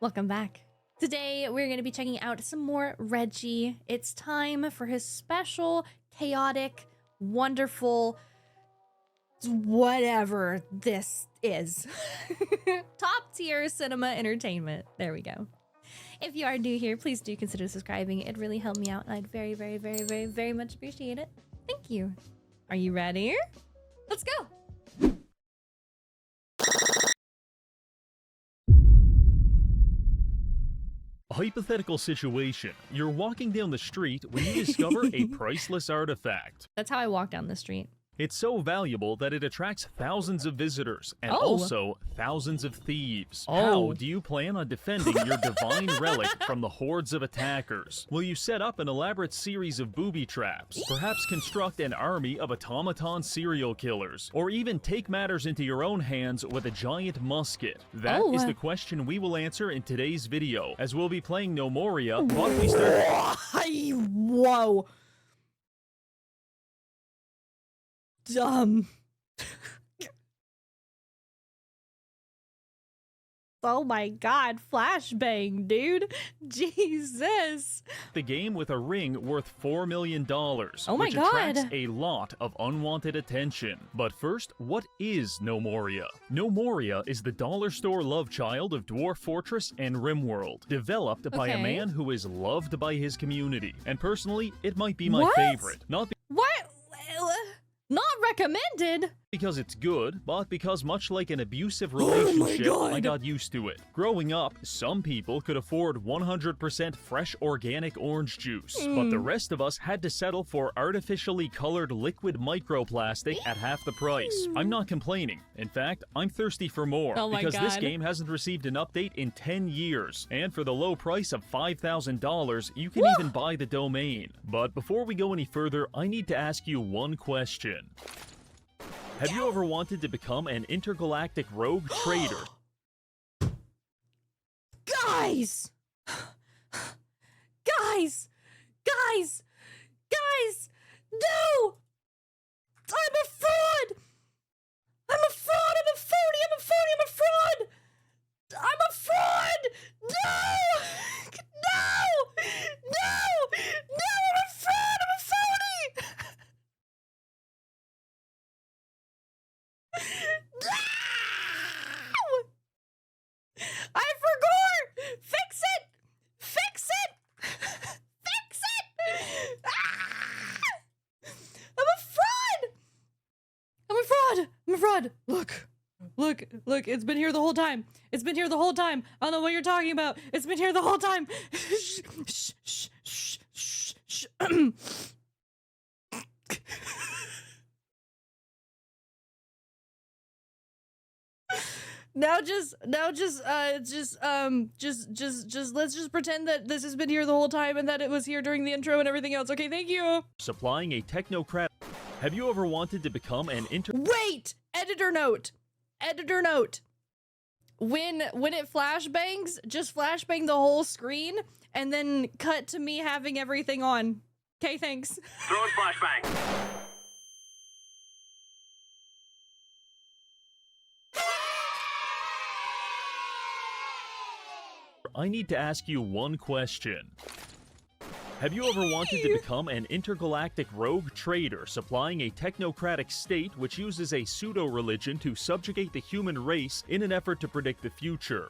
Welcome back. Today we're going to be checking out some more Reggie. It's time for his special, chaotic, wonderful, whatever this is. Top tier cinema entertainment. There we go. If you are new here, please do consider subscribing. It really helped me out and I'd very much appreciate it. Thank you. Are you ready? Let's go. A hypothetical situation. You're walking down the street when you discover a priceless artifact. That's how I walk down the street. It's so valuable that it attracts thousands of visitors and also thousands of thieves. How do you plan on defending your divine relic from the hordes of attackers? Will you set up an elaborate series of booby traps? Perhaps construct an army of automaton serial killers? Or even take matters into your own hands with a giant musket? That is the question we will answer in today's video, as we'll be playing Gnomoria, but we start... Whoa! Dumb. Oh my god, flashbang, dude. Jesus. The game with a ring worth $4 million, which attracts a lot of unwanted attention. But first, what is Gnomoria? Gnomoria is the dollar store love child of Dwarf Fortress and RimWorld, developed by a man who is loved by his community. And personally, it might be my favorite. Not recommended because it's good, but because much like an abusive relationship, I got used to it. Growing up, some people could afford 100% fresh organic orange juice, but the rest of us had to settle for artificially colored liquid microplastic at half the price. I'm not complaining. In fact, I'm thirsty for more, because this game hasn't received an update in 10 years, and for the low price of $5,000, you can even buy the domain. But before we go any further, I need to ask you one question. Have you ever wanted to become an intergalactic rogue trader? Guys! Guys! Guys! Guys! No! I'm a fraud! I'm a fraud! I'm a phony! I'm a phony! I'm a fraud! I'm a fraud! No! No! No! No! I'm a fraud! I'm a phony! No! I forgot! Fix it! Fix it! Fix it! Ah! I'm a fraud! I'm a fraud! I'm a fraud! Look. Look, look, it's been here the whole time. It's been here the whole time. I don't know what you're talking about. It's been here the whole time. Shh, shh, shh, shh, shh, shh. Now let's just pretend that this has been here the whole time and that it was here during the intro and everything else. Okay, thank you. Supplying a technocrat. Have you ever wanted to become an Wait! Editor note. Editor note. When it flashbangs, just flashbang the whole screen and then cut to me having everything on. Okay, thanks. Throwing flashbang. I need to ask you one question. Have you ever wanted to become an intergalactic rogue trader supplying a technocratic state which uses a pseudo-religion to subjugate the human race in an effort to predict the future?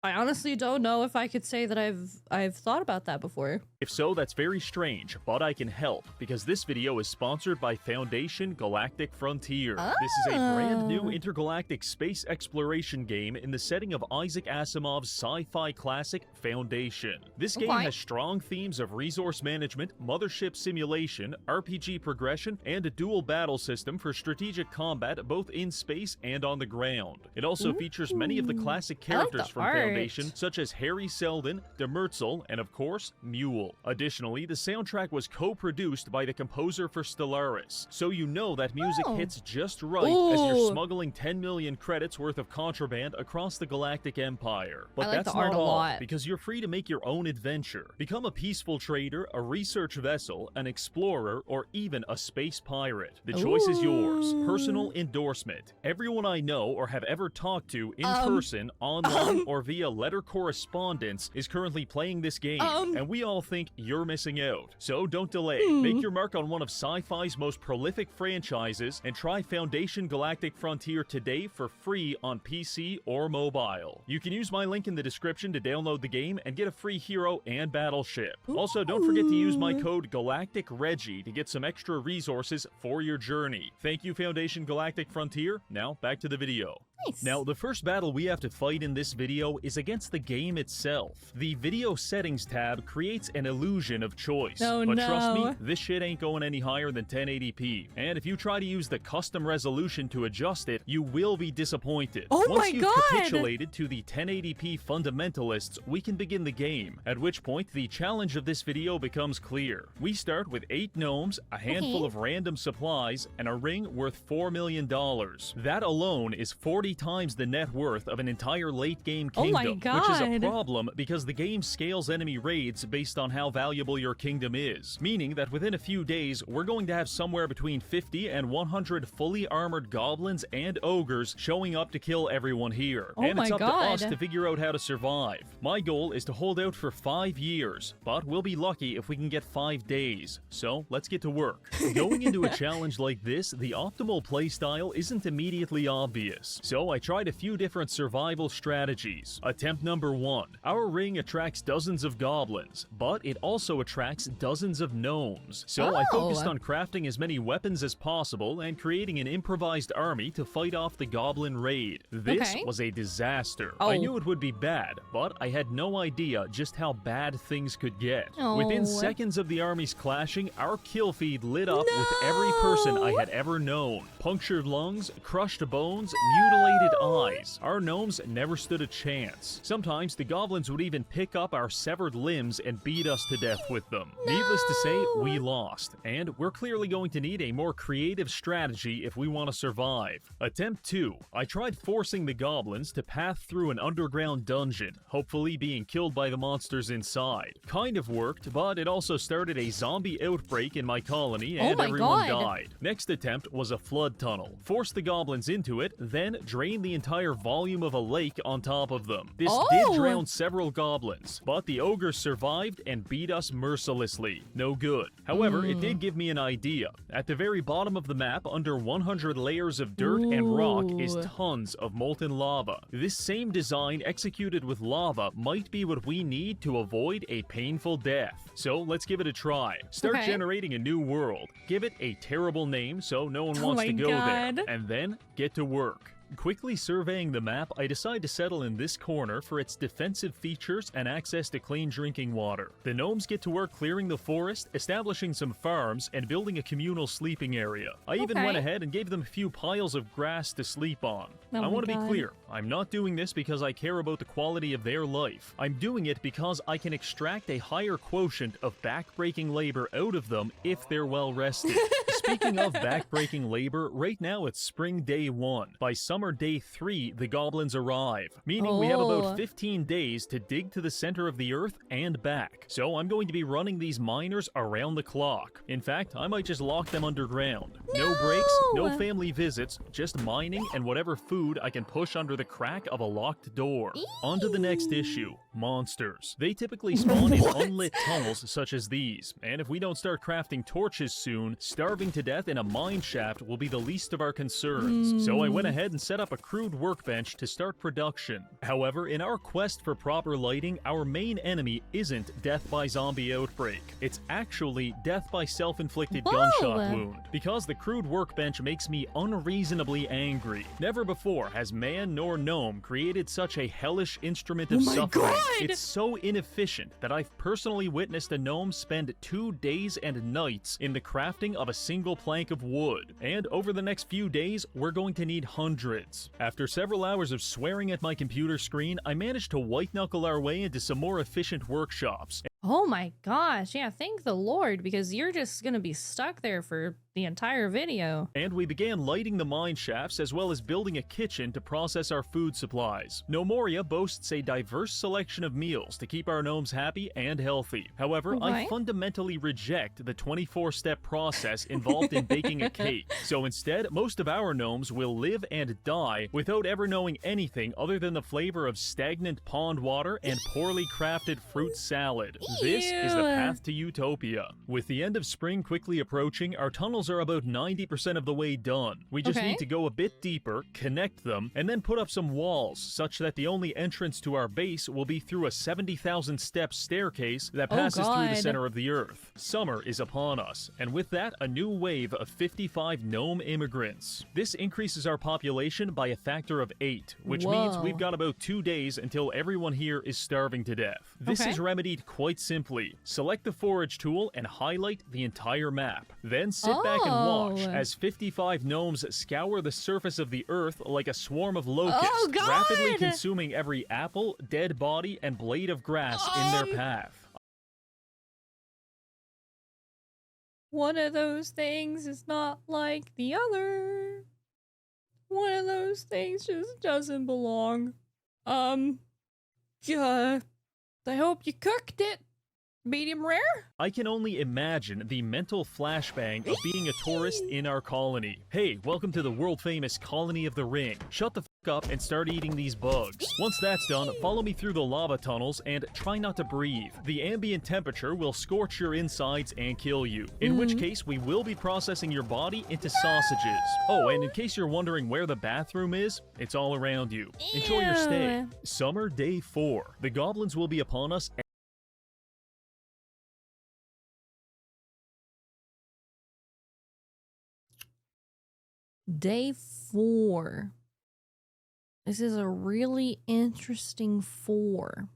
I honestly don't know if I could say that I've thought about that before. If so, that's very strange, but I can help, because this video is sponsored by Foundation Galactic Frontier. This is a brand new intergalactic space exploration game in the setting of Isaac Asimov's sci-fi classic Foundation. This game has strong themes of resource management, mothership simulation, RPG progression, and a dual battle system for strategic combat both in space and on the ground. It also features many of the classic characters from Foundation, such as Harry Seldon, Demerzel, and of course, Mule. Additionally, the soundtrack was co-produced by the composer for Stellaris, so you know that music hits just right as you're smuggling 10 million credits worth of contraband across the Galactic Empire. But that's not all, because you're free to make your own adventure. Become a peaceful trader, a research vessel, an explorer, or even a space pirate. The choice is yours. Personal endorsement. Everyone I know or have ever talked to in person, online, or via letter correspondence is currently playing this game, and we all think you're missing out. So don't delay. Make your mark on one of sci-fi's most prolific franchises and try Foundation Galactic Frontier today for free on PC or mobile. You can use my link in the description to download the game and get a free hero and battleship. Also, don't forget to use my code Galactic Reggie to get some extra resources for your journey. Thank you, Foundation Galactic Frontier. Now, back to the video. Nice. Now, the first battle we have to fight in this video is against the game itself. The video settings tab creates an illusion of choice, but trust me, this shit ain't going any higher than 1080p. And if you try to use the custom resolution to adjust it, you will be disappointed. Once you've capitulated to the 1080p fundamentalists, we can begin the game, at which point the challenge of this video becomes clear. We start with 8 gnomes, a handful of random supplies, and a ring worth $4 million. That alone is 40 times the net worth of an entire late-game kingdom, which is a problem because the game scales enemy raids based on how valuable your kingdom is, meaning that within a few days, we're going to have somewhere between 50 and 100 fully armored goblins and ogres showing up to kill everyone here, and it's up to us to figure out how to survive. My goal is to hold out for 5 years, but we'll be lucky if we can get 5 days, so let's get to work. Going into a challenge like this, the optimal playstyle isn't immediately obvious, so I tried a few different survival strategies. Attempt number 1. Our ring attracts dozens of goblins, but it also attracts dozens of gnomes. So I focused on crafting as many weapons as possible and creating an improvised army to fight off the goblin raid. This was a disaster. I knew it would be bad, but I had no idea just how bad things could get. Within seconds of the armies clashing, our kill feed lit up with every person I had ever known. Punctured lungs, crushed bones, mutilated eyes. Our gnomes never stood a chance. Sometimes the goblins would even pick up our severed limbs and beat us to death with them. Needless to say, we lost, and we're clearly going to need a more creative strategy if we want to survive. Attempt 2. I tried forcing the goblins to path through an underground dungeon, hopefully being killed by the monsters inside. Kind of worked, but it also started a zombie outbreak in my colony and everyone died. Next attempt was a flood tunnel. Forced the goblins into it, then drained the entire volume of a lake on top of them. This did drown several goblins, but the ogres survived and beat us mercilessly. No good. However, it did give me an idea. At the very bottom of the map, under 100 layers of dirt and rock, is tons of molten lava. This same design executed with lava might be what we need to avoid a painful death. So let's give it a try. Start generating a new world. Give it a terrible name so no one wants to go there. And then get to work. Quickly surveying the map, I decide to settle in this corner for its defensive features and access to clean drinking water. The gnomes get to work clearing the forest, establishing some farms, and building a communal sleeping area. I even went ahead and gave them a few piles of grass to sleep on. I want to be clear, I'm not doing this because I care about the quality of their life. I'm doing it because I can extract a higher quotient of backbreaking labor out of them if they're well rested. Speaking of backbreaking labor, right now it's spring day 1. By summer day 3, the goblins arrive, meaning we have about 15 days to dig to the center of the earth and back. So I'm going to be running these miners around the clock. In fact, I might just lock them underground. No breaks, no family visits, just mining and whatever food I can push under the crack of a locked door. On to the next issue, monsters. They typically spawn in unlit tunnels such as these, and if we don't start crafting torches soon, starving to death in a mine shaft will be the least of our concerns. So I went ahead and set up a crude workbench to start production. However, in our quest for proper lighting, our main enemy isn't death by zombie outbreak. It's actually death by self-inflicted gunshot wound. Because the crude workbench makes me unreasonably angry. Never before has man nor gnome created such a hellish instrument of suffering. It's so inefficient that I've personally witnessed a gnome spend 2 days and nights in the crafting of a single single plank of wood. And over the next few days, we're going to need hundreds. After several hours of swearing at my computer screen, I managed to white-knuckle our way into some more efficient workshops. Oh my gosh, yeah, thank the Lord, because you're just gonna be stuck there for the entire video. And we began lighting the mine shafts as well as building a kitchen to process our food supplies. Gnomoria boasts a diverse selection of meals to keep our gnomes happy and healthy. However, I fundamentally reject the 24-step process involved in baking a cake. So instead, most of our gnomes will live and die without ever knowing anything other than the flavor of stagnant pond water and poorly crafted fruit salad. This is the path to utopia. With the end of spring quickly approaching, our tunnels are about 90% of the way done. We just need to go a bit deeper, connect them, and then put up some walls such that the only entrance to our base will be through a 70,000 step staircase that passes through the center of the earth. Summer is upon us, and with that, a new wave of 55 gnome immigrants. This increases our population by a factor of 8, which means we've got about 2 days until everyone here is starving to death. This is remedied quite simply. Select the forage tool and highlight the entire map. Then sit back and watch as 55 gnomes scour the surface of the earth like a swarm of locusts, rapidly consuming every apple, dead body, and blade of grass in their path. One of those things is not like the other. One of those things just doesn't belong. I hope you cooked it. Medium rare? I can only imagine the mental flashbang of being a tourist in our colony. Hey, welcome to the world-famous Colony of the Ring. Shut the f*** up and start eating these bugs. Once that's done, follow me through the lava tunnels and try not to breathe. The ambient temperature will scorch your insides and kill you. In which case, we will be processing your body into sausages. Oh, and in case you're wondering where the bathroom is, it's all around you. Enjoy your stay. Summer Day 4. The goblins will be upon us. Day 4. This is a really interesting 4.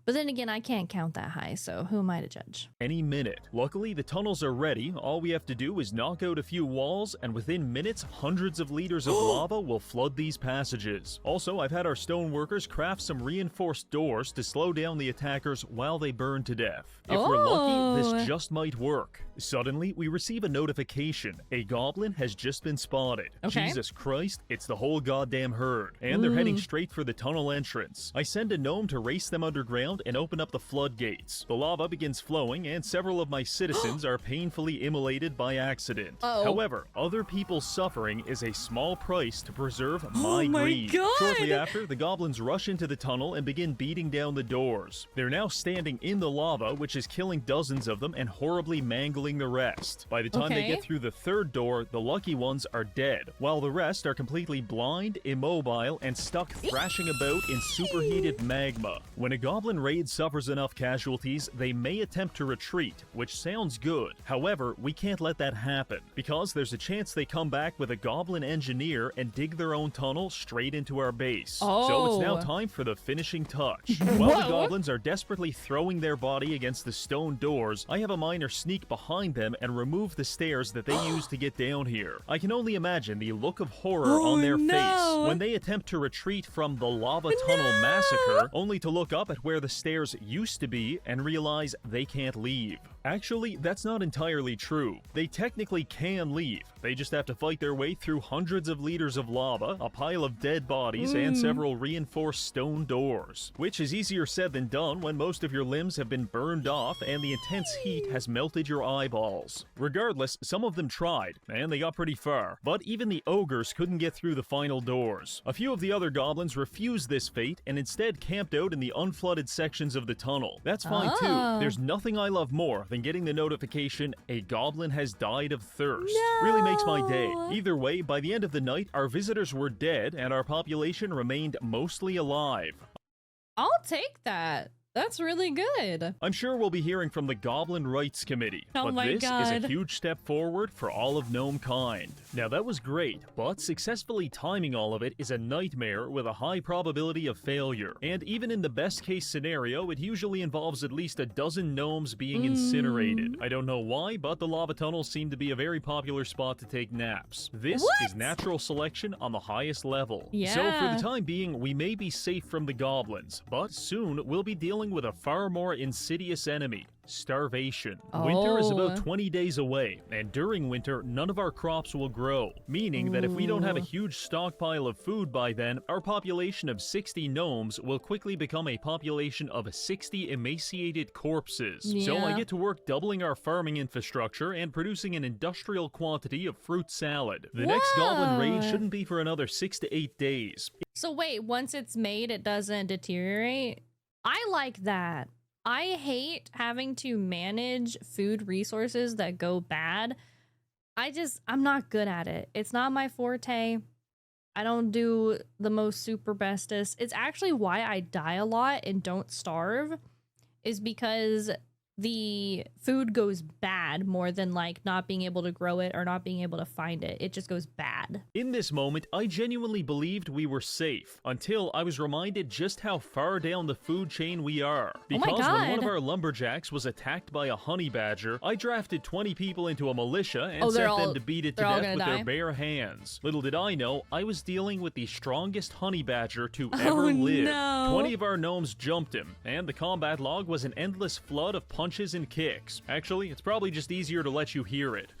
But then again, I can't count that high, so who am I to judge? Any minute. Luckily, the tunnels are ready. All we have to do is knock out a few walls, and within minutes, hundreds of liters of lava will flood these passages. Also, I've had our stone workers craft some reinforced doors to slow down the attackers while they burn to death. If we're lucky, this just might work. Suddenly, we receive a notification. A goblin has just been spotted. Jesus Christ, it's the whole goddamn herd. And they're heading straight for the tunnel entrance. I send a gnome to race them underground and open up the floodgates. The lava begins flowing, and several of my citizens are painfully immolated by accident. However, other people's suffering is a small price to preserve my greed. Shortly after, the goblins rush into the tunnel and begin beating down the doors. They're now standing in the lava, which is killing dozens of them and horribly mangling the rest. By the time they get through the third door, the lucky ones are dead, while the rest are completely blind, immobile, and stuck thrashing about in superheated magma. When a goblin raid suffers enough casualties, they may attempt to retreat, which sounds good. However, we can't let that happen, because there's a chance they come back with a goblin engineer and dig their own tunnel straight into our base. So it's now time for the finishing touch. While the goblins are desperately throwing their body against the stone doors, I have a miner sneak behind them and remove the stairs that they use to get down here. I can only imagine the look of horror on their face when they attempt to retreat from the lava tunnel massacre, only to look up at where the stairs used to be and realize they can't leave. Actually, that's not entirely true. They technically can leave. They just have to fight their way through hundreds of liters of lava, a pile of dead bodies, and several reinforced stone doors. Which is easier said than done when most of your limbs have been burned off and the intense heat has melted your eyeballs. Regardless, some of them tried, and they got pretty far. But even the ogres couldn't get through the final doors. A few of the other goblins refused this fate and instead camped out in the unflooded sections of the tunnel. That's fine too. There's nothing I love more than getting the notification, a goblin has died of thirst. Really makes my day. Either way, by the end of the night, our visitors were dead and our population remained mostly alive. I'll take that. That's really good. I'm sure we'll be hearing from the Goblin Rights Committee, Oh but my this is God. a huge step forward for all of Gnome kind. Now that was great, but successfully timing all of it is a nightmare with a high probability of failure. And even in the best case scenario, it usually involves at least a dozen gnomes being incinerated. I don't know why, but the lava tunnels seem to be a very popular spot to take naps. This is natural selection on the highest level. Yeah. So for the time being, we may be safe from the goblins, but soon we'll be dealing with a far more insidious enemy. Starvation. Winter is about 20 days away, and during winter, none of our crops will grow, meaning that if we don't have a huge stockpile of food by then, our population of 60 gnomes will quickly become a population of 60 emaciated corpses. So I get to work doubling our farming infrastructure and producing an industrial quantity of fruit salad. The next goblin raid shouldn't be for another 6 to 8 days. So wait, once it's made, it doesn't deteriorate? I like that. I hate having to manage food resources that go bad. I'm not good at it. It's not my forte. I don't do the most super bestest. It's actually why I die a lot and don't starve, is because the food goes bad more than like not being able to grow it or not being able to find it. It just goes bad. In this moment, I genuinely believed we were safe until I was reminded just how far down the food chain we are. Because when one of our lumberjacks was attacked by a honey badger, I drafted 20 people into a militia and sent them to beat it to death with their bare hands. Little did I know, I was dealing with the strongest honey badger to ever live. No. 20 of our gnomes jumped him, and the combat log was an endless flood of punches and kicks. Actually, it's probably just easier to let you hear it.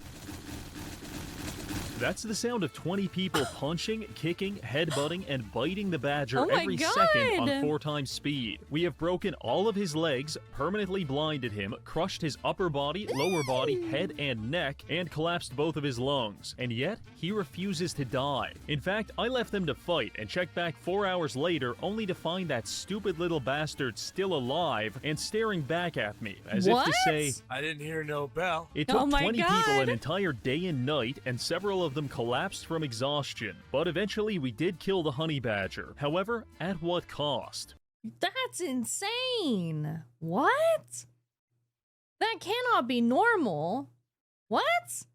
That's the sound of 20 people punching, kicking, headbutting, and biting the badger every second on 4 times speed. We have broken all of his legs, permanently blinded him, crushed his upper body, lower body, head, and neck, and collapsed both of his lungs. And yet, he refuses to die. In fact, I left them to fight and checked back 4 hours later only to find that stupid little bastard still alive and staring back at me, as if to say, I didn't hear no bell. It took 20 people an entire day and night, and several of them collapsed from exhaustion. But eventually we did kill the honey badger. However, at what cost? That's insane. What? That cannot be normal. What?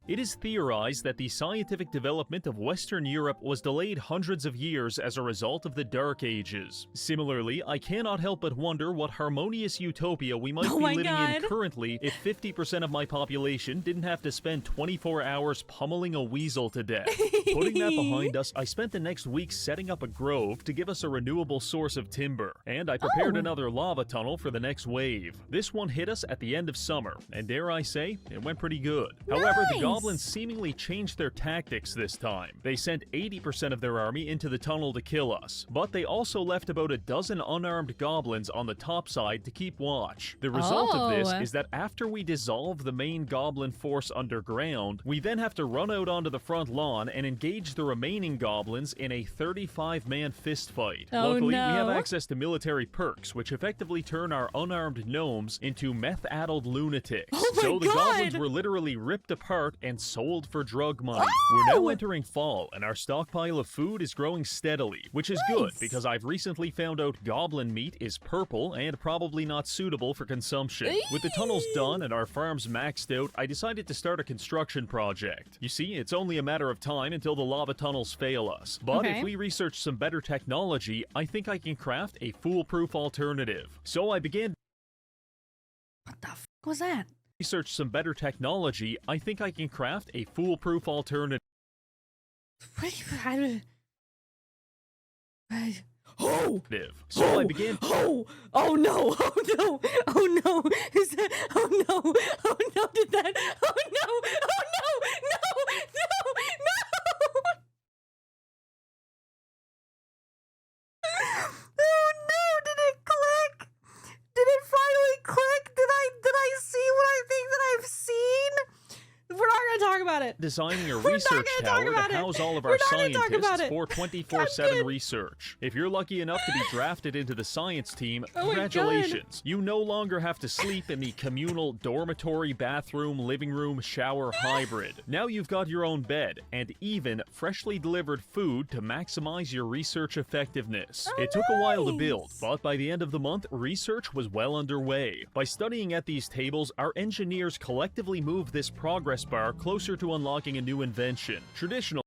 It is theorized that the scientific development of Western Europe was delayed hundreds of years as a result of the Dark Ages. Similarly, I cannot help but wonder what harmonious utopia we might be living in currently if 50% of my population didn't have to spend 24 hours pummeling a weasel to death. Putting that behind us, I spent the next week setting up a grove to give us a renewable source of timber, and I prepared another lava tunnel for the next wave. This one hit us at the end of summer, and dare I say, it went pretty good. However, the goblins seemingly changed their tactics this time. They sent 80% of their army into the tunnel to kill us, but they also left about a dozen unarmed goblins on the top side to keep watch. The result of this is that after we dissolve the main goblin force underground, we then have to run out onto the front lawn and engage the remaining goblins in a 35-man fistfight. Luckily, we have access to military perks, which effectively turn our unarmed gnomes into meth-addled lunatics. So the goblins were literally ripped apart and sold for drug money. We're now entering fall, and our stockpile of food is growing steadily, which is good because I've recently found out goblin meat is purple and probably not suitable for consumption. With the tunnels done and our farms maxed out, I decided to start a construction project. You see, it's only a matter of time until the lava tunnels fail us. But if we research some better technology, I think I can craft a foolproof alternative. So I began... What the f was that? Research some better technology, I think I can craft a foolproof alternative. So I began. Oh no! Oh no! Oh no! Is that? Oh no! Oh no! Did that? Oh no! Oh no! No! No! No! Oh no! Did it click? Did it finally click? Did I see what I think that I've seen? We're not gonna talk about it. designing a research tower to house all of our scientists for 24/7 research. If you're lucky enough to be drafted into the science team, congratulations. You no longer have to sleep in the communal dormitory, bathroom, living room, shower hybrid. Now you've got your own bed, and even freshly delivered food to maximize your research effectiveness. It took a while to build, but by the end of the month, research was well underway. By studying at these tables, our engineers collectively moved this progress bar closer to unlocking a new invention. Traditional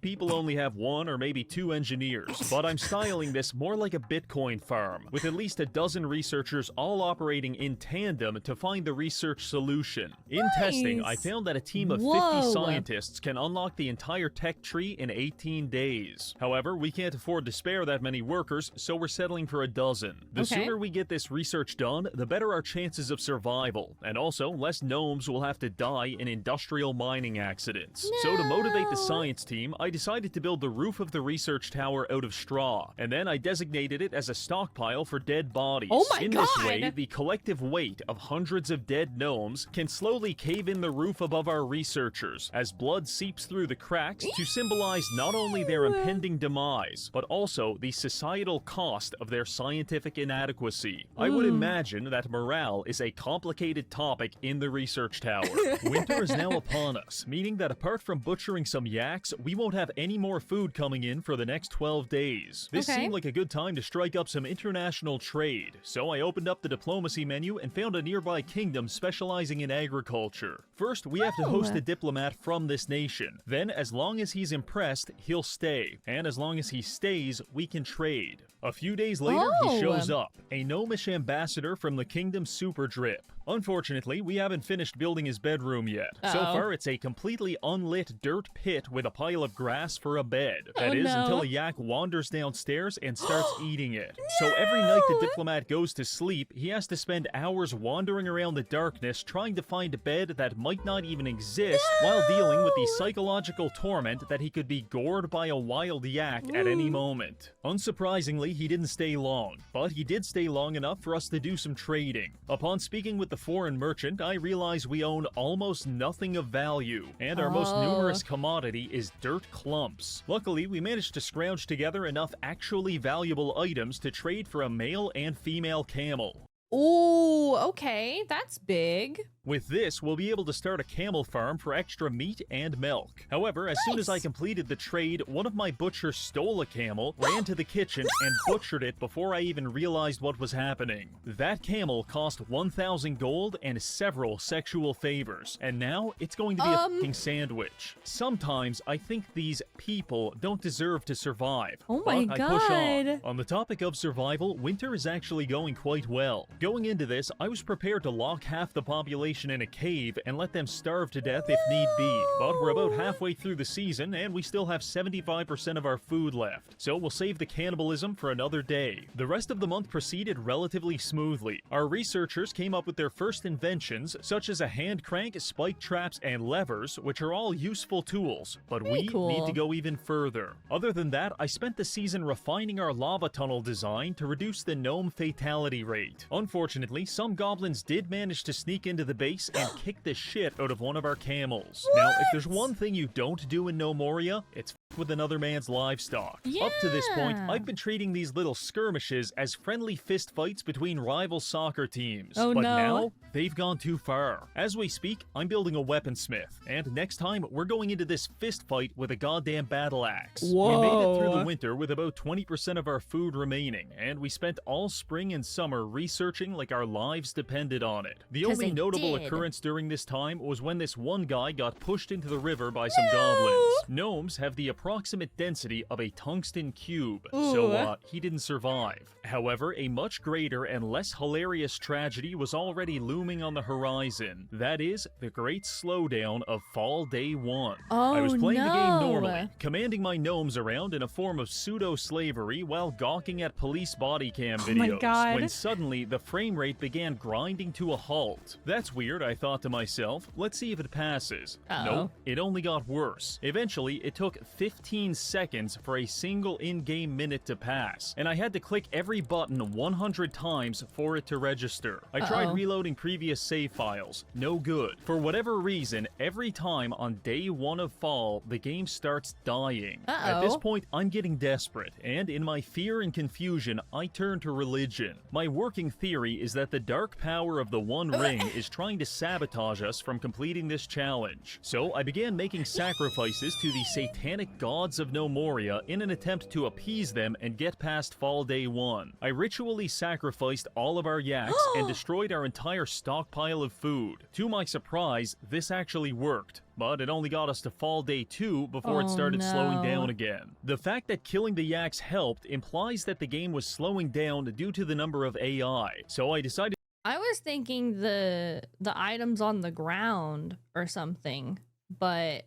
people only have 1 or maybe 2 engineers, but I'm styling this more like a Bitcoin farm, with at least a dozen researchers all operating in tandem to find the research solution. In testing, I found that a team of 50 scientists can unlock the entire tech tree in 18 days. However, we can't afford to spare that many workers, so we're settling for a dozen. The sooner we get this research done, the better our chances of survival, and also less gnomes will have to die in industrial mining accidents. So to motivate the science team, I decided to build the roof of the research tower out of straw, and then I designated it as a stockpile for dead bodies. In this way, the collective weight of hundreds of dead gnomes can slowly cave in the roof above our researchers, as blood seeps through the cracks to symbolize not only their impending demise, but also the societal cost of their scientific inadequacy. I would imagine that morale is a complicated topic in the research tower. Winter is now upon us, meaning that apart from butchering some yaks, we won't have any more food coming in for the next 12 days. This seemed like a good time to strike up some international trade, so I opened up the diplomacy menu and found a nearby kingdom specializing in agriculture. First, we have to host a diplomat from this nation. Then, as long as he's impressed, he'll stay. And as long as he stays, we can trade. A few days later, he shows up, a gnomish ambassador from the kingdom's super drip. Unfortunately, we haven't finished building his bedroom yet. So far, it's a completely unlit dirt pit with a pile of grass for a bed. That is, until a yak wanders downstairs and starts eating it. So every night the diplomat goes to sleep, he has to spend hours wandering around the darkness trying to find a bed that might not even exist while dealing with the psychological torment that he could be gored by a wild yak at any moment. Unsurprisingly, he didn't stay long, but he did stay long enough for us to do some trading. Upon speaking with the foreign merchant, I realize we own almost nothing of value, and our most numerous commodity is dirt clumps. Luckily, we managed to scrounge together enough actually valuable items to trade for a male and female camel. Ooh, okay, that's big. With this, we'll be able to start a camel farm for extra meat and milk. However, as soon as I completed the trade, one of my butchers stole a camel, ran to the kitchen, and butchered it before I even realized what was happening. That camel cost 1,000 gold and several sexual favors, and now it's going to be a fucking sandwich. Sometimes I think these people don't deserve to survive, but I push on. On the topic of survival, winter is actually going quite well. Going into this, I was prepared to lock half the population in a cave and let them starve to death if need be, but we're about halfway through the season and we still have 75% of our food left, so we'll save the cannibalism for another day. The rest of the month proceeded relatively smoothly. Our researchers came up with their first inventions, such as a hand crank, spike traps, and levers, which are all useful tools, but we need to go even further. Other than that, I spent the season refining our lava tunnel design to reduce the gnome fatality rate. Unfortunately, some goblins did manage to sneak into the base and kick the shit out of one of our camels. Now, if there's one thing you don't do in Gnomoria, it's with another man's livestock. Up to this point, I've been treating these little skirmishes as friendly fist fights between rival soccer teams. But now, they've gone too far. As we speak, I'm building a weaponsmith, and next time, we're going into this fist fight with a goddamn battle axe. We made it through the winter with about 20% of our food remaining, and we spent all spring and summer researching like our lives depended on it. The only notable occurrence during this time was when this one guy got pushed into the river by some goblins. Gnomes have the approximate density of a tungsten cube, so he didn't survive. However, a much greater and less hilarious tragedy was already looming on the horizon. That is, the great slowdown of Fall Day 1. I was playing the game normally, commanding my gnomes around in a form of pseudo-slavery while gawking at police body cam videos, when suddenly the frame rate began grinding to a halt. That's weird, I thought to myself. Let's see if it passes. Nope, it only got worse. Eventually, it took 15 15 seconds for a single in-game minute to pass, and I had to click every button 100 times for it to register. I tried reloading previous save files. No good. For whatever reason, every time on day 1 of fall, the game starts dying. At this point, I'm getting desperate, and in my fear and confusion, I turn to religion. My working theory is that the dark power of the One Ring is trying to sabotage us from completing this challenge. So I began making sacrifices to the satanic gods of Gnomoria in an attempt to appease them and get past fall day 1. I ritually sacrificed all of our yaks and destroyed our entire stockpile of food. To my surprise, this actually worked, but it only got us to fall day 2 before it started slowing down again. The fact that killing the yaks helped implies that the game was slowing down due to the number of AI, so I decided I was thinking the items on the ground or something, but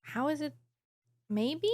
how is it? Maybe?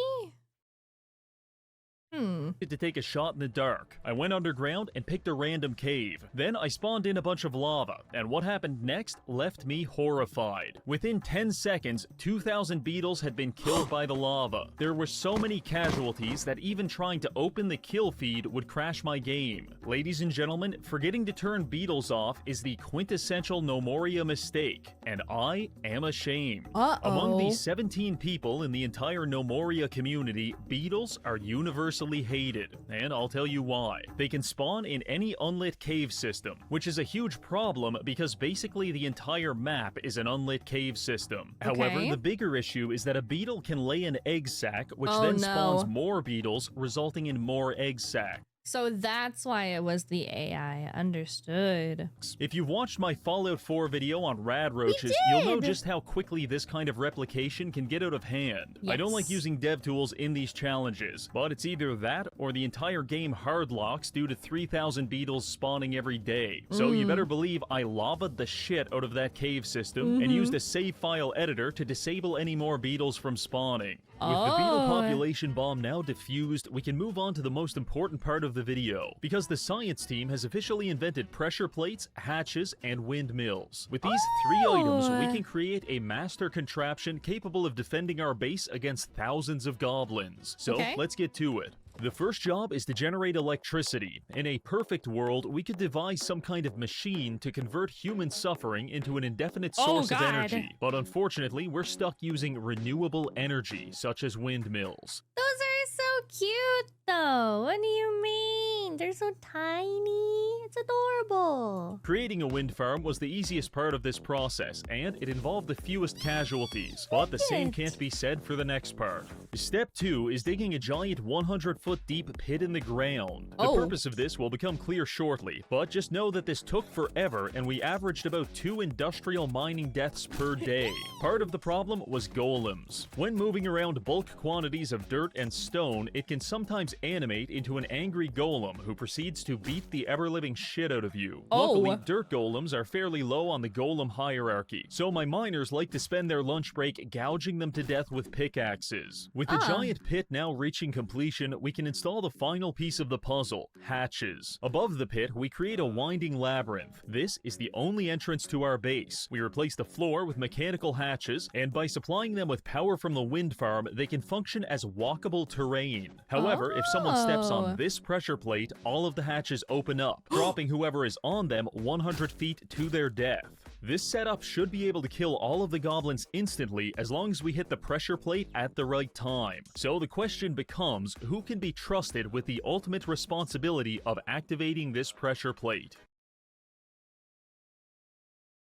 to take a shot in the dark. I went underground and picked a random cave. Then I spawned in a bunch of lava, and what happened next left me horrified. Within 10 seconds, 2,000 beetles had been killed by the lava. There were so many casualties that even trying to open the kill feed would crash my game. Ladies and gentlemen, forgetting to turn beetles off is the quintessential Gnomoria mistake, and I am ashamed. Among the 17 people in the entire Gnomoria community, beetles are universally hated, and I'll tell you why. They can spawn in any unlit cave system, which is a huge problem because basically the entire map is an unlit cave system. However, the bigger issue is that a beetle can lay an egg sac, which then spawns more beetles, resulting in more egg sacs. So that's why it was the AI. Understood. If you've watched my Fallout 4 video on rad roaches, you'll know just how quickly this kind of replication can get out of hand. I don't like using dev tools in these challenges, but it's either that or the entire game hard locks due to 3,000 beetles spawning every day. So you better believe I lava'd the shit out of that cave system and used a save file editor to disable any more beetles from spawning. With the beetle population bomb now diffused, we can move on to the most important part of the video, because the science team has officially invented pressure plates, hatches, and windmills. With these 3 items, we can create a master contraption capable of defending our base against thousands of goblins. So let's get to it. The first job is to generate electricity. In a perfect world, we could devise some kind of machine to convert human suffering into an indefinite source of energy. But unfortunately, we're stuck using renewable energy, such as windmills. Those are so cute, though. What do you mean? They're so tiny. It's adorable. Creating a wind farm was the easiest part of this process, and it involved the fewest casualties. But the same can't be said for the next part. Step 2 is digging a giant 100-foot deep pit in the ground. The purpose of this will become clear shortly, but just know that this took forever and we averaged about 2 industrial mining deaths per day. Part of the problem was golems. When moving around bulk quantities of dirt and stone, it can sometimes animate into an angry golem who proceeds to beat the ever-living shit out of you. Luckily, dirt golems are fairly low on the golem hierarchy, so my miners like to spend their lunch break gouging them to death with pickaxes. With the giant pit now reaching completion, we can install the final piece of the puzzle, hatches. Above the pit, we create a winding labyrinth. This is the only entrance to our base. We replace the floor with mechanical hatches, and by supplying them with power from the wind farm, they can function as walkable terrain. However, if someone steps on this pressure plate, all of the hatches open up, dropping whoever is on them 100 feet to their death. This setup should be able to kill all of the goblins instantly as long as we hit the pressure plate at the right time. So the question becomes, who can be trusted with the ultimate responsibility of activating this pressure plate?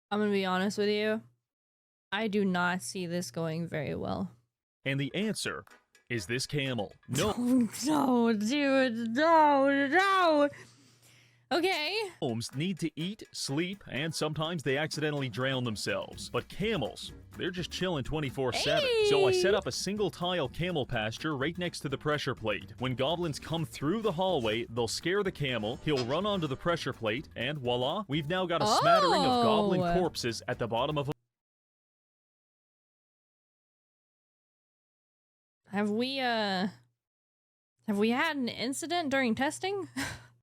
I'm gonna be honest with you. I do not see this going very well. And the answer is this camel. No. No, dude, no. Okay. Gnomes need to eat, sleep, and sometimes they accidentally drown themselves. But camels, they're just chilling 24/7. So I set up a single tile camel pasture right next to the pressure plate. When goblins come through the hallway, they'll scare the camel, he'll run onto the pressure plate, and voila, we've now got a smattering of goblin corpses at the bottom of a... Have we had an incident during testing?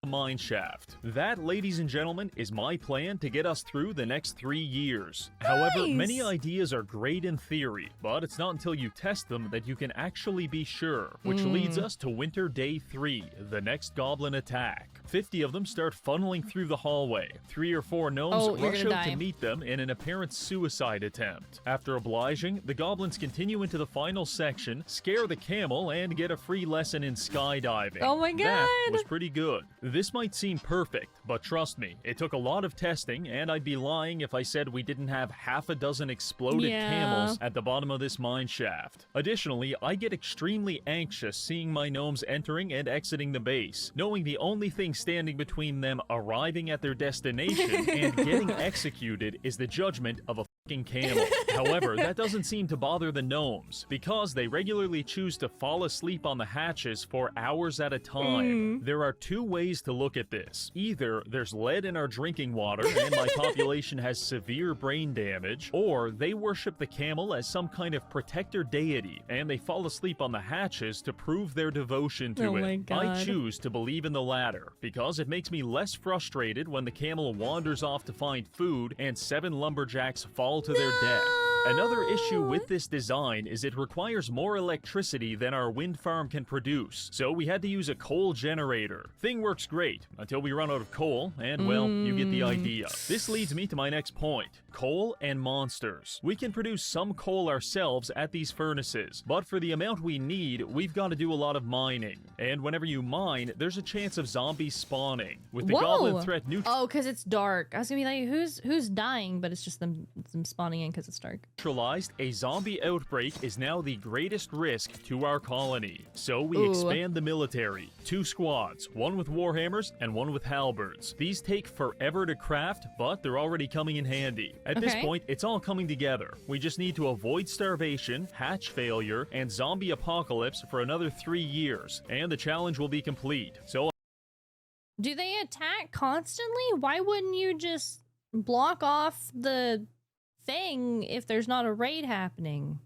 mine shaft. That, ladies and gentlemen, is my plan to get us through the next 3 years. However, many ideas are great in theory, but it's not until you test them that you can actually be sure, which leads us to Winter Day 3, the next goblin attack. 50 of them start funneling through the hallway. 3 or 4 gnomes rush out to meet them in an apparent suicide attempt. After obliging, the goblins continue into the final section, scare the camel, and get a free lesson in skydiving. Oh my god! That was pretty good. This might seem perfect, but trust me, it took a lot of testing, and I'd be lying if I said we didn't have half a dozen exploded camels at the bottom of this mine shaft. Additionally, I get extremely anxious seeing my gnomes entering and exiting the base, knowing the only thing standing between them arriving at their destination and getting executed is the judgment of a fucking camel. However, that doesn't seem to bother the gnomes, because they regularly choose to fall asleep on the hatches for hours at a time. There are 2 ways to look at this. Either there's lead in our drinking water and my population has severe brain damage, or they worship the camel as some kind of protector deity, and they fall asleep on the hatches to prove their devotion to it. I choose to believe in the latter, because it makes me less frustrated when the camel wanders off to find food and 7 lumberjacks fall to their death. Another issue with this design is it requires more electricity than our wind farm can produce, so we had to use a coal generator. Thing works great, until we run out of coal, and well, you get the idea. This leads me to my next point. Coal and monsters. We can produce some coal ourselves at these furnaces, but for the amount we need, we've got to do a lot of mining. And whenever you mine, there's a chance of zombies spawning. With the goblin threat because it's dark. I was gonna be like, who's dying, but it's just them spawning in because it's dark. Neutralized, a zombie outbreak is now the greatest risk to our colony. So we expand the military. 2 squads, one with warhammers and one with halberds. These take forever to craft, but they're already coming in handy. At this point, it's all coming together. We just need to avoid starvation, hatch failure, and zombie apocalypse for another 3 years, and the challenge will be complete. So, do they attack constantly? Why wouldn't you just block off the thing if there's not a raid happening?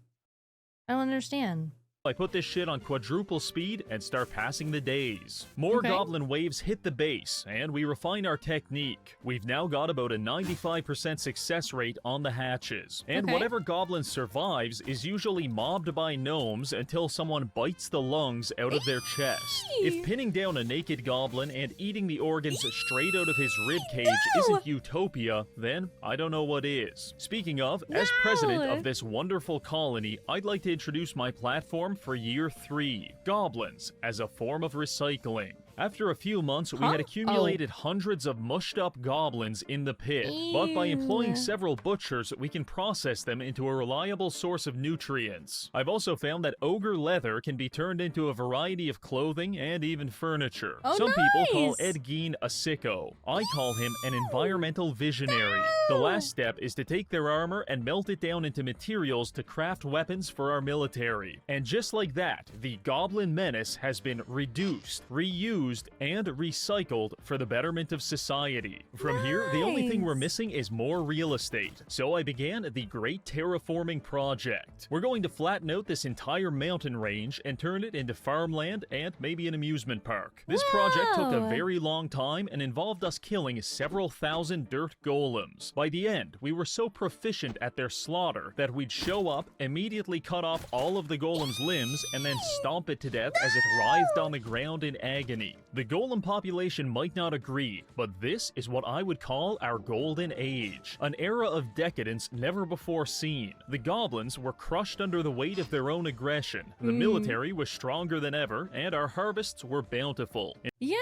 I don't understand. I put this shit on quadruple speed and start passing the days. More goblin waves hit the base, and we refine our technique. We've now got about a 95% success rate on the hatches. And whatever goblin survives is usually mobbed by gnomes until someone bites the lungs out of their chest. If pinning down a naked goblin and eating the organs straight out of his ribcage isn't utopia, then I don't know what is. Speaking of, as president of this wonderful colony, I'd like to introduce my platform for year 3, goblins as a form of recycling. After a few months, we had accumulated hundreds of mushed up goblins in the pit, but by employing several butchers, we can process them into a reliable source of nutrients. I've also found that ogre leather can be turned into a variety of clothing and even furniture. Some people call Ed Gein a sicko. I call him an environmental visionary. The last step is to take their armor and melt it down into materials to craft weapons for our military. And just like that, the goblin menace has been reduced, reused, and recycled for the betterment of society. From here, the only thing we're missing is more real estate. So I began the Great Terraforming Project. We're going to flatten out this entire mountain range and turn it into farmland and maybe an amusement park. This project took a very long time and involved us killing several thousand dirt golems. By the end, we were so proficient at their slaughter that we'd show up, immediately cut off all of the golem's limbs, and then stomp it to death as it writhed on the ground in agony. The golem population might not agree, but this is what I would call our golden age. An era of decadence never before seen. The goblins were crushed under the weight of their own aggression. The military was stronger than ever, and our harvests were bountiful. Yeah,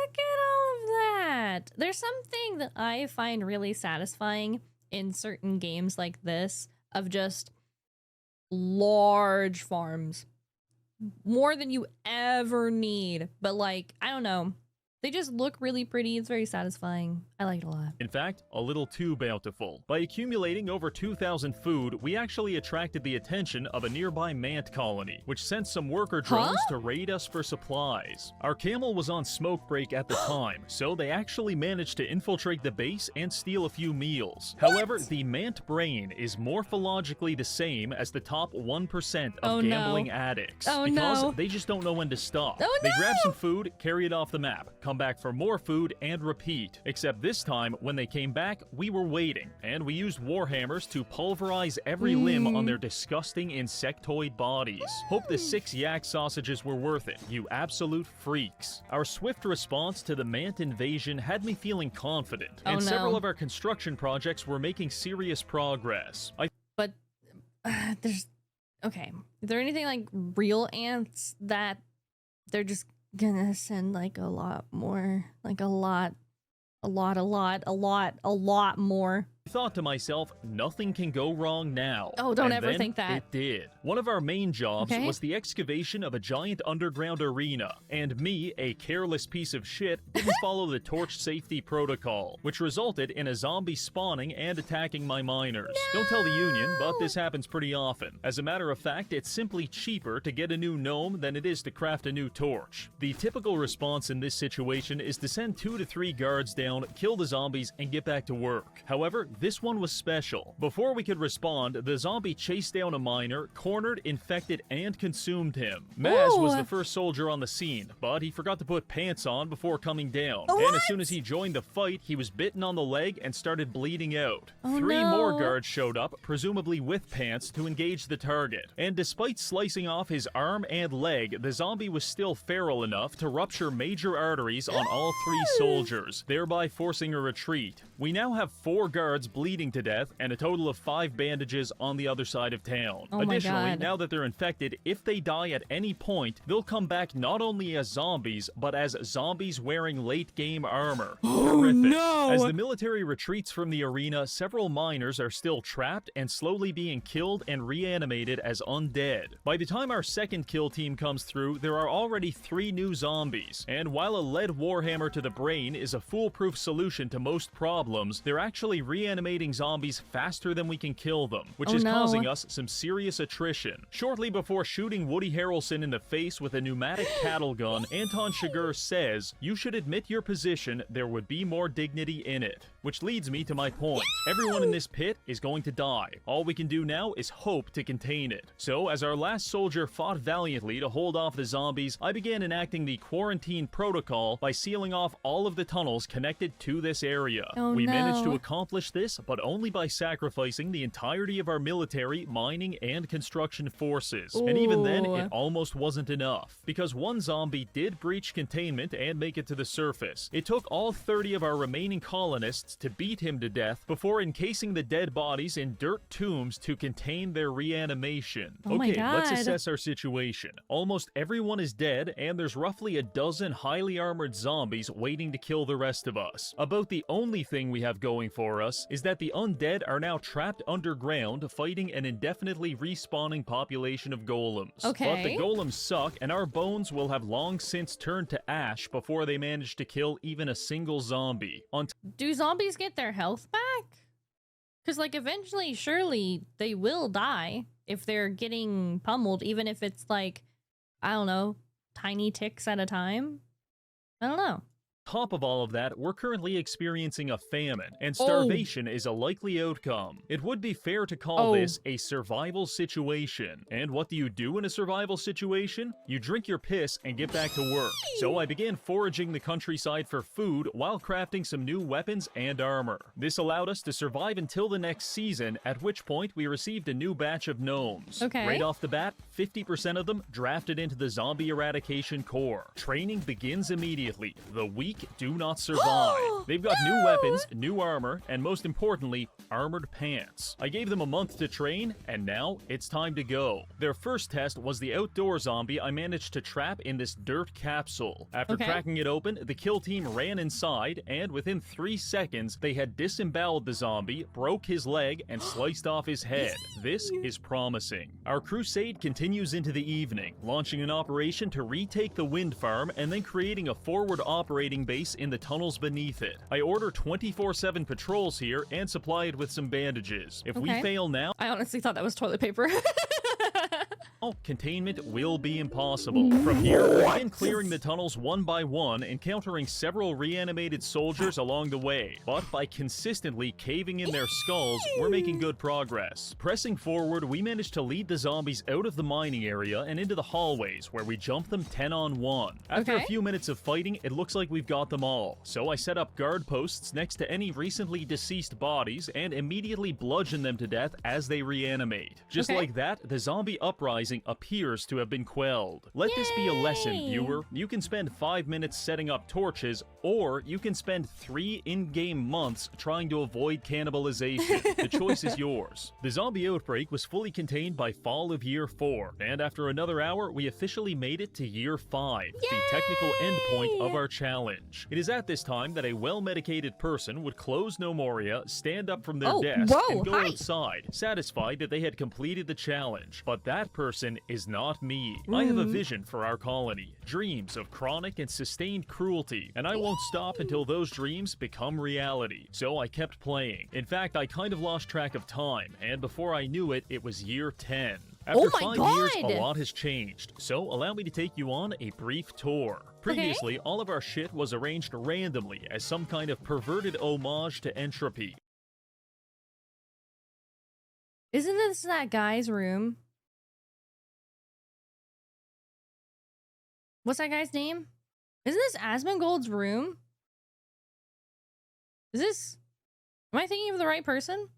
look at all of that. There's something that I find really satisfying in certain games like this, of just large farms. More than you ever need, but like, I don't know, they just look really pretty. It's very satisfying. I like it a lot. In fact, a little too bountiful. By accumulating over 2,000 food, we actually attracted the attention of a nearby mant colony, which sent some worker drones to raid us for supplies. Our camel was on smoke break at the time, so they actually managed to infiltrate the base and steal a few meals. However, the mant brain is morphologically the same as the top 1% of gambling addicts, because they just don't know when to stop. They grab some food, carry it off the map, come back for more food and repeat. Except this time, when they came back, we were waiting, and we used warhammers to pulverize every limb on their disgusting insectoid bodies. Hope the 6 yak sausages were worth it, you absolute freaks. Our swift response to the Mant invasion had me feeling confident, and several of our construction projects were making serious progress. But there's... Okay. Is there anything like real ants that they're just gonna send like a lot more? Like a lot more? I thought to myself, nothing can go wrong now. Oh, don't and ever then think that. It did. One of our main jobs was the excavation of a giant underground arena, and me, a careless piece of shit, didn't follow the torch safety protocol, which resulted in a zombie spawning and attacking my miners. Don't tell the Union, but this happens pretty often. As a matter of fact, it's simply cheaper to get a new gnome than it is to craft a new torch. The typical response in this situation is to send 2 to 3 guards down, kill the zombies, and get back to work. However, this one was special. Before we could respond, the zombie chased down a miner, cornered, infected, and consumed him. Maz was the first soldier on the scene, but he forgot to put pants on before coming down. And as soon as he joined the fight, he was bitten on the leg and started bleeding out. 3 more guards showed up, presumably with pants, to engage the target. And despite slicing off his arm and leg, the zombie was still feral enough to rupture major arteries on all 3 soldiers, thereby forcing a retreat. We now have 4 guards bleeding to death and a total of 5 bandages on the other side of town. Additionally, now that they're infected, if they die at any point, they'll come back not only as zombies, but as zombies wearing late-game armor. Horrific. As the military retreats from the arena, several miners are still trapped and slowly being killed and reanimated as undead. By the time our second kill team comes through, there are already 3 new zombies, and while a lead warhammer to the brain is a foolproof solution to most problems, they're actually reanimating zombies faster than we can kill them, which is causing us some serious attrition. Shortly before shooting Woody Harrelson in the face with a pneumatic cattle gun, Anton Chigurh says, "You should admit your position, there would be more dignity in it." Which leads me to my point. Everyone in this pit is going to die. All we can do now is hope to contain it. So, as our last soldier fought valiantly to hold off the zombies, I began enacting the quarantine protocol by sealing off all of the tunnels connected to this area. We managed to accomplish this, but only by sacrificing the entirety of our military, mining, and construction forces. And even then, it almost wasn't enough, because one zombie did breach containment and make it to the surface. It took all 30 of our remaining colonists to beat him to death before encasing the dead bodies in dirt tombs to contain their reanimation. Let's assess our situation. Almost everyone is dead, and there's roughly a dozen highly armored zombies waiting to kill the rest of us. About the only thing we have going for us is that the undead are now trapped underground fighting an indefinitely respawning population of golems. But the golems suck, and our bones will have long since turned to ash before they manage to kill even a single zombie. Do zombies get their health back? Because, like, eventually, surely, they will die if they're getting pummeled, even if it's, like, I don't know, tiny ticks at a time? I don't know. Top of all of that, we're currently experiencing a famine, and starvation is a likely outcome. It would be fair to call this a survival situation. And what do you do in a survival situation? You drink your piss and get back to work. So I began foraging the countryside for food while crafting some new weapons and armor. This allowed us to survive until the next season, at which point we received a new batch of gnomes. Right off the bat, 50% of them drafted into the Zombie Eradication Corps. Training begins immediately. The weak do not survive. They've got new weapons, new armor, and most importantly, armored pants. I gave them a month to train, and now it's time to go. Their first test was the outdoor zombie I managed to trap in this dirt capsule. After cracking it open, the kill team ran inside, and within 3 seconds, they had disemboweled the zombie, broke his leg, and sliced off his head. This is promising. Our crusade continues into the evening, launching an operation to retake the wind farm and then creating a forward operating base in the tunnels beneath it. I order 24/7 patrols here and supply it with some bandages. If we fail now... I honestly thought that was toilet paper. now, containment will be impossible. From here, we've been clearing the tunnels one by one, encountering several reanimated soldiers along the way. But by consistently caving in their skulls, we're making good progress. Pressing forward, we managed to lead the zombies out of the mining area and into the hallways, where we jumped them 10-on-1. After a few minutes of fighting, it looks like we've got them all. So I set up guard posts next to any recently deceased bodies and immediately bludgeon them to death as they reanimate. Just like that, the zombie uprising appears to have been quelled. Let this be a lesson, viewer. You can spend 5 minutes setting up torches, or you can spend 3 in-game months trying to avoid cannibalization. The choice is yours. The zombie outbreak was fully contained by fall of year 4, and after another hour, we officially made it to year 5, the technical endpoint of our challenge. It is at this time that a well-medicated person would close Gnomoria, stand up from their desk, and go outside, satisfied that they had completed the challenge. But that person is not me. I have a vision for our colony, dreams of chronic and sustained cruelty, and I won't stop until those dreams become reality. So I kept playing. In fact, I kind of lost track of time, and before I knew it, it was year 10. After 5 years, a lot has changed, so allow me to take you on a brief tour. Previously, all of our shit was arranged randomly as some kind of perverted homage to entropy. Isn't this that guy's room? What's that guy's name? Isn't this Asmongold's room? Is this... Am I thinking of the right person?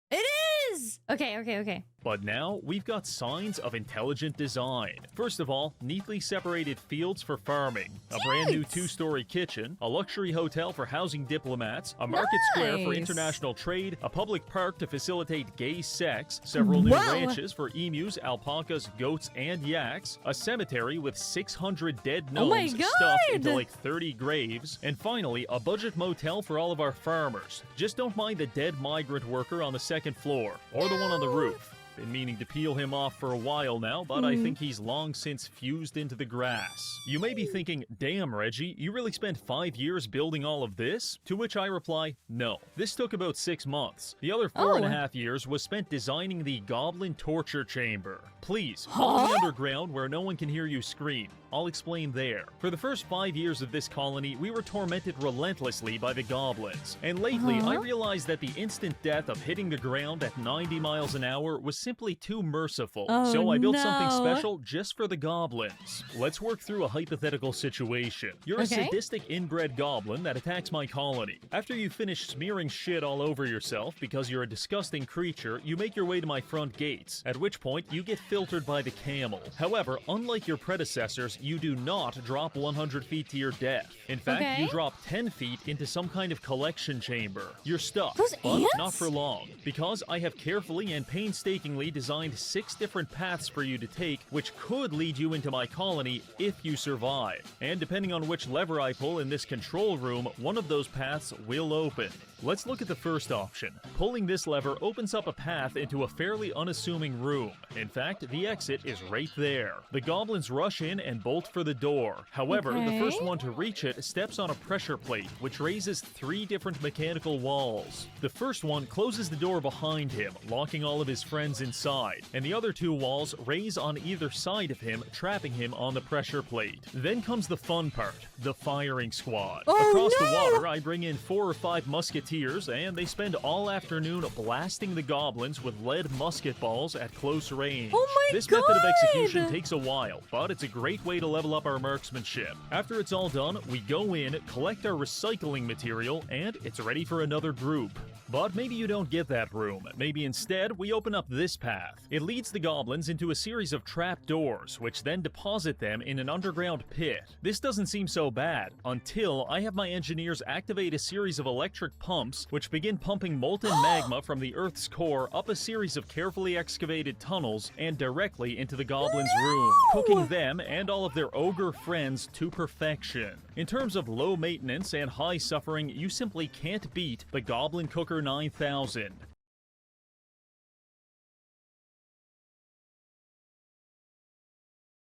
It is! Okay. But now, we've got signs of intelligent design. First of all, neatly separated fields for farming, a brand new 2-story kitchen, a luxury hotel for housing diplomats, a market square for international trade, a public park to facilitate gay sex, several new ranches for emus, alpacas, goats, and yaks, a cemetery with 600 dead gnomes stuffed into like 30 graves, and finally, a budget motel for all of our farmers. Just don't mind the dead migrant worker on the 2nd floor, or the one on the roof. Been meaning to peel him off for a while now, but I think he's long since fused into the grass. You may be thinking, damn Reggie, you really spent 5 years building all of this? To which I reply, no. This took about 6 months. The other 4.5 years was spent designing the Goblin torture chamber. Please, follow me underground where no one can hear you scream. I'll explain there. For the first 5 years of this colony, we were tormented relentlessly by the goblins. And lately, I realized that the instant death of hitting the ground at 90 miles an hour was simply too merciful. So I built something special just for the goblins. Let's work through a hypothetical situation. You're a sadistic inbred goblin that attacks my colony. After you finish smearing shit all over yourself because you're a disgusting creature, you make your way to my front gates, at which point you get filtered by the camel. However, unlike your predecessors, you do not drop 100 feet to your death. In fact, you drop 10 feet into some kind of collection chamber. You're stuck, but not for long, because I have carefully and painstakingly designed 6 different paths for you to take, which could lead you into my colony if you survive. And depending on which lever I pull in this control room, one of those paths will open. Let's look at the first option. Pulling this lever opens up a path into a fairly unassuming room. In fact, the exit is right there. The goblins rush in and bolt for the door. However, the first one to reach it steps on a pressure plate, which raises 3 different mechanical walls. The first one closes the door behind him, locking all of his friends inside, and the other 2 walls raise on either side of him, trapping him on the pressure plate. Then comes the fun part, the firing squad. Across the water, I bring in 4 or 5 musketeers, and they spend all afternoon blasting the goblins with lead musket balls at close range. This method of execution takes a while, but it's a great way to level up our marksmanship. After it's all done, we go in, collect our recycling material, and it's ready for another group. But maybe you don't get that room. Maybe instead, we open up this path. It leads the goblins into a series of trap doors, which then deposit them in an underground pit. This doesn't seem so bad, until I have my engineers activate a series of electric pumps, which begin pumping molten magma from the Earth's core up a series of carefully excavated tunnels and directly into the goblins' room, cooking them and all of their ogre friends to perfection. In terms of low maintenance and high suffering, you simply can't beat the Goblin Cooker 9000.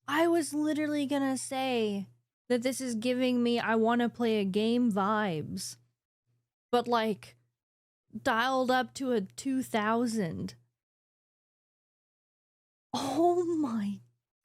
I was literally gonna say that this is giving me I want to play a game vibes, but like dialed up to a 2000. Oh my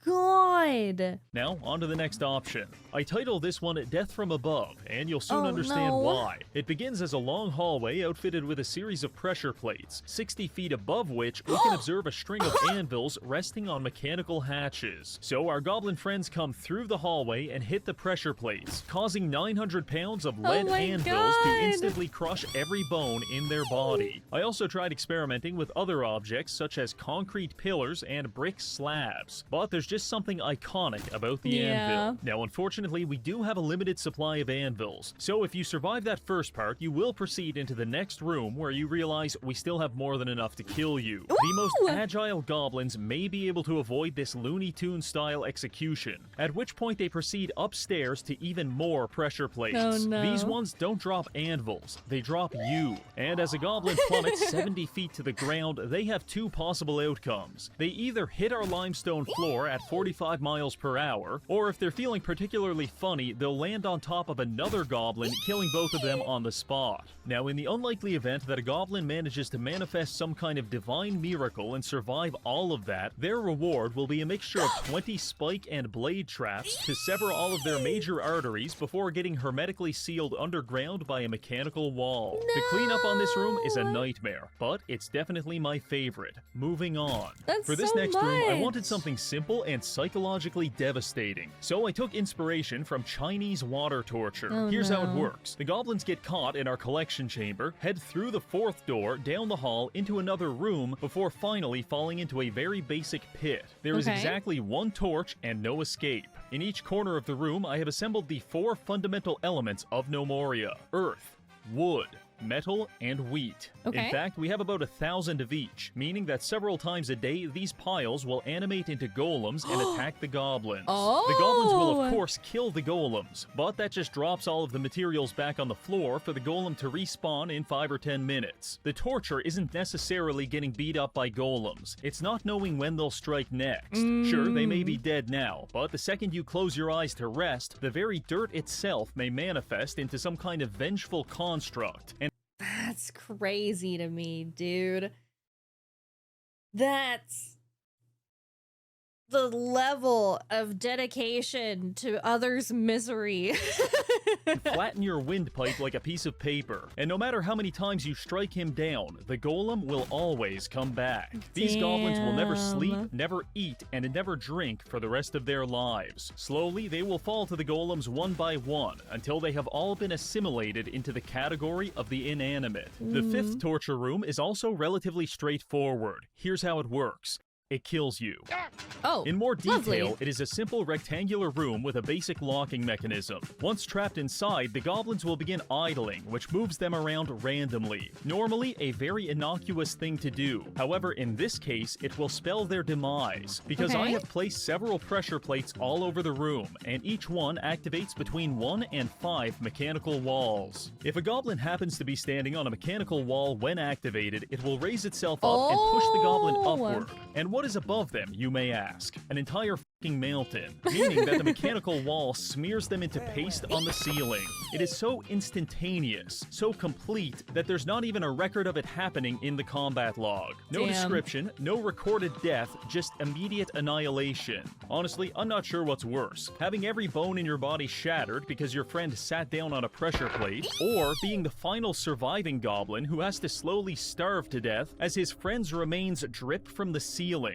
god. Now, on to the next option. I title this one Death from Above, and you'll soon understand why. It begins as a long hallway outfitted with a series of pressure plates, 60 feet above which we can observe a string of anvils resting on mechanical hatches. So our goblin friends come through the hallway and hit the pressure plates, causing 900 pounds of lead anvils to instantly crush every bone in their body. I also tried experimenting with other objects such as concrete pillars and brick slabs, but there's just something iconic about the anvil. Now, unfortunately, we do have a limited supply of anvils, so if you survive that first part, you will proceed into the next room where you realize we still have more than enough to kill you. The most agile goblins may be able to avoid this Looney Tunes style execution, at which point they proceed upstairs to even more pressure plates. These ones don't drop anvils, they drop you. And as a goblin plummets 70 feet to the ground, they have two possible outcomes. They either hit our limestone floor at 45 miles per hour, or if they're feeling particularly funny, they'll land on top of another goblin, killing both of them on the spot. Now, in the unlikely event that a goblin manages to manifest some kind of divine miracle and survive all of that, their reward will be a mixture of 20 spike and blade traps to sever all of their major arteries before getting hermetically sealed underground by a mechanical wall. The cleanup on this room is a nightmare, but it's definitely my favorite. Moving on. For this next room, I wanted something simple and psychologically devastating, so I took inspiration from Chinese water torture. Here's how it works. The goblins get caught in our collection chamber, head through the fourth door, down the hall, into another room, before finally falling into a very basic pit. There is exactly one torch and no escape. In each corner of the room, I have assembled the 4 fundamental elements of Gnomoria: earth, wood, metal, and wheat. In fact, we have about 1,000 of each, meaning that several times a day, these piles will animate into golems and attack the goblins. The goblins will, of course, kill the golems, but that just drops all of the materials back on the floor for the golem to respawn in 5 or 10 minutes. The torture isn't necessarily getting beat up by golems. It's not knowing when they'll strike next. Sure, they may be dead now, but the second you close your eyes to rest, the very dirt itself may manifest into some kind of vengeful construct. And that's crazy to me, dude. That's the level of dedication to others' misery. Flatten your windpipe like a piece of paper, and no matter how many times you strike him down, the golem will always come back. These goblins will never sleep, never eat, and never drink for the rest of their lives. Slowly, they will fall to the golems one by one, until they have all been assimilated into the category of the inanimate. The 5th torture room is also relatively straightforward. Here's how it works. It kills you. In more detail, it is a simple rectangular room with a basic locking mechanism. Once trapped inside, the goblins will begin idling, which moves them around randomly. Normally, a very innocuous thing to do. However, in this case, it will spell their demise, because I have placed several pressure plates all over the room, and each one activates between 1 and 5 mechanical walls. If a goblin happens to be standing on a mechanical wall when activated, it will raise itself up and push the goblin upward. And what is above them, you may ask? An entire fucking mountain, meaning that the mechanical wall smears them into paste on the ceiling. It is so instantaneous, so complete, that there's not even a record of it happening in the combat log. No description, no recorded death, just immediate annihilation. Honestly, I'm not sure what's worse, having every bone in your body shattered because your friend sat down on a pressure plate, or being the final surviving goblin who has to slowly starve to death as his friend's remains drip from the ceiling.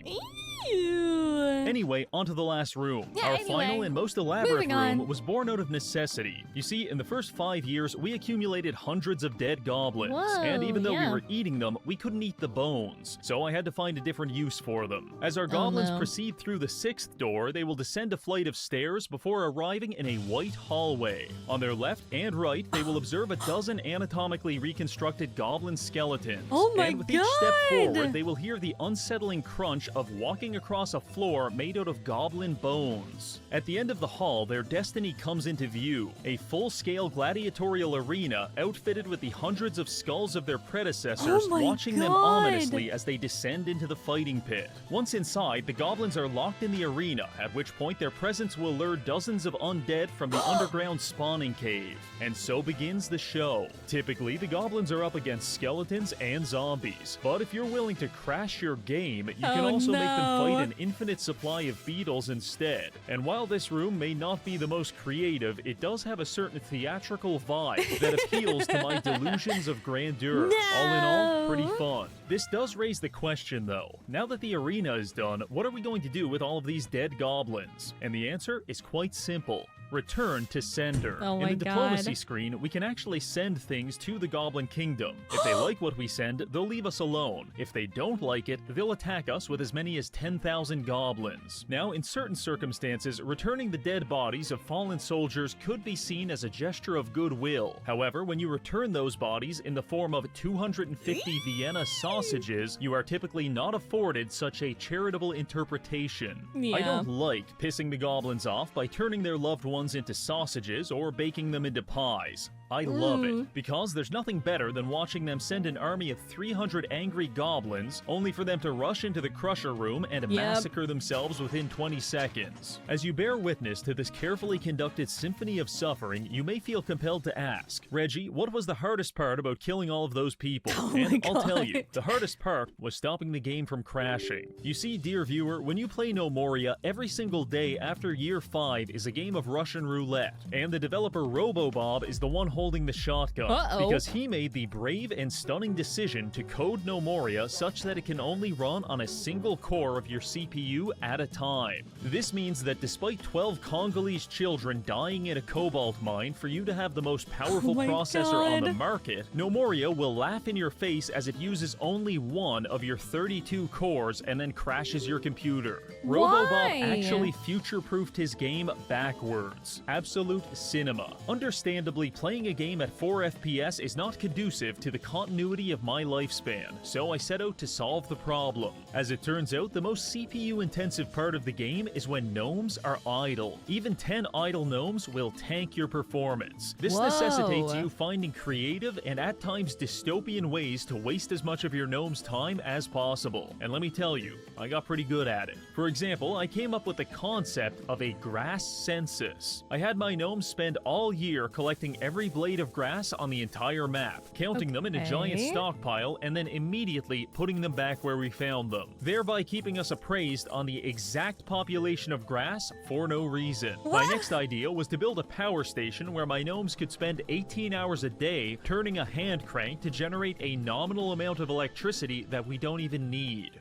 Anyway, onto the last room. Our final and most elaborate room was born out of necessity. You see, in the first 5 years, we accumulated hundreds of dead goblins. And even though we were eating them, we couldn't eat the bones. So I had to find a different use for them. As our goblins proceed through the 6th door, they will descend a flight of stairs before arriving in a white hallway. On their left and right, they will observe a dozen anatomically reconstructed goblin skeletons. And with each step forward, they will hear the unsettling crunch of walking across a floor made out of goblin bones. At the end of the hall, their destiny comes into view, a full-scale gladiatorial arena outfitted with the hundreds of skulls of their predecessors, watching them ominously as they descend into the fighting pit. Once inside, the goblins are locked in the arena, at which point their presence will lure dozens of undead from the underground spawning cave. And so begins the show. Typically, the goblins are up against skeletons and zombies, but if you're willing to crash your game, you can also make them fight an infinite supply of beetles instead. And while this room may not be the most creative, it does have a certain theatrical vibe that appeals to my delusions of grandeur. All in all, pretty fun. This does raise the question though. Now that the arena is done, what are we going to do with all of these dead goblins? And the answer is quite simple. Return to sender. Oh In the diplomacy screen, we can actually send things to the Goblin Kingdom. If they like what we send, they'll leave us alone. If they don't like it, they'll attack us with as many as 10,000 goblins. Now, in certain circumstances, returning the dead bodies of fallen soldiers could be seen as a gesture of goodwill. However, when you return those bodies in the form of 250 Vienna sausages, you are typically not afforded such a charitable interpretation. I don't like pissing the goblins off by turning their loved ones into sausages or baking them into pies. I love it, because there's nothing better than watching them send an army of 300 angry goblins, only for them to rush into the crusher room and massacre themselves within 20 seconds. As you bear witness to this carefully conducted symphony of suffering, you may feel compelled to ask, Reggie, what was the hardest part about killing all of those people? And I'll tell you, the hardest part was stopping the game from crashing. You see, dear viewer, when you play Gnomoria, every single day after year 5 is a game of Russian roulette, and the developer RoboBob is the one holding the shotgun, because he made the brave and stunning decision to code Gnomoria such that it can only run on a single core of your CPU at a time. This means that despite 12 Congolese children dying in a cobalt mine for you to have the most powerful processor on the market, Gnomoria will laugh in your face as it uses only one of your 32 cores and then crashes your computer. RoboBob actually future-proofed his game backwards. Absolute cinema. Understandably, playing a game at 4 FPS is not conducive to the continuity of my lifespan, so I set out to solve the problem. As it turns out, the most CPU-intensive part of the game is when gnomes are idle. Even 10 idle gnomes will tank your performance. This necessitates you finding creative and at times dystopian ways to waste as much of your gnome's time as possible. And let me tell you, I got pretty good at it. For example, I came up with the concept of a grass census. I had my gnomes spend all year collecting every blade of grass on the entire map, counting them in a giant stockpile, and then immediately putting them back where we found them, thereby keeping us appraised on the exact population of grass for no reason. My next idea was to build a power station where my gnomes could spend 18 hours a day turning a hand crank to generate a nominal amount of electricity that we don't even need.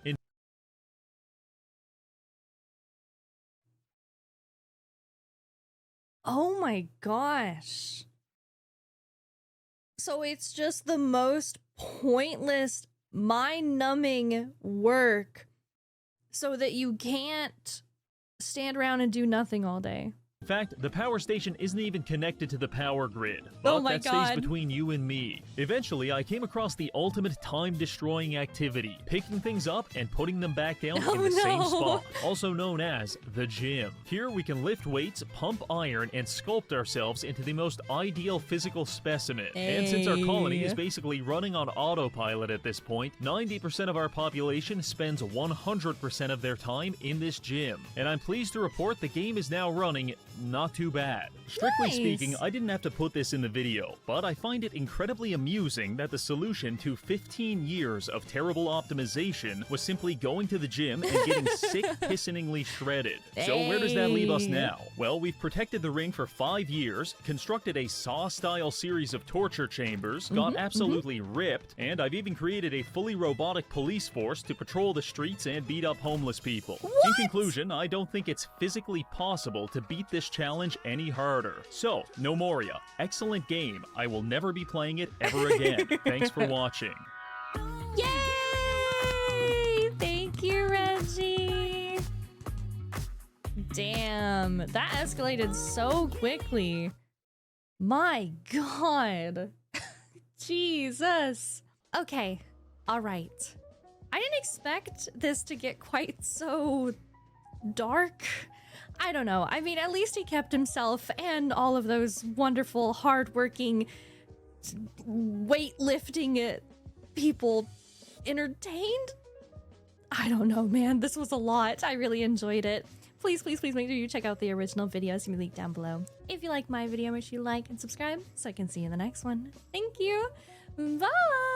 Oh my gosh. So it's just the most pointless, mind-numbing work so that you can't stand around and do nothing all day. In fact, the power station isn't even connected to the power grid, but that stays between you and me. Eventually, I came across the ultimate time-destroying activity, picking things up and putting them back down in the same spot, also known as the gym. Here, we can lift weights, pump iron, and sculpt ourselves into the most ideal physical specimen. And since our colony is basically running on autopilot at this point, 90% of our population spends 100% of their time in this gym. And I'm pleased to report the game is now running not too bad. Strictly speaking, I didn't have to put this in the video, but I find it incredibly amusing that the solution to 15 years of terrible optimization was simply going to the gym and getting sick pissingly shredded. So where does that leave us now? Well, we've protected the ring for 5 years, constructed a Saw-style series of torture chambers, got absolutely ripped, and I've even created a fully robotic police force to patrol the streets and beat up homeless people. In conclusion, I don't think it's physically possible to beat this challenge any harder. So, Gnomoria, excellent game. I will never be playing it ever again. Thanks for watching. Yay! Thank you, Reggie. Damn, that escalated so quickly. My God. Jesus. Okay, all right. I didn't expect this to get quite so dark. I don't know. I mean, at least he kept himself and all of those wonderful, hardworking, weightlifting people entertained. I don't know, man. This was a lot. I really enjoyed it. Please, please, please make sure you check out the original videos in the link down below. If you like my video, make sure you like and subscribe so I can see you in the next one. Thank you. Bye.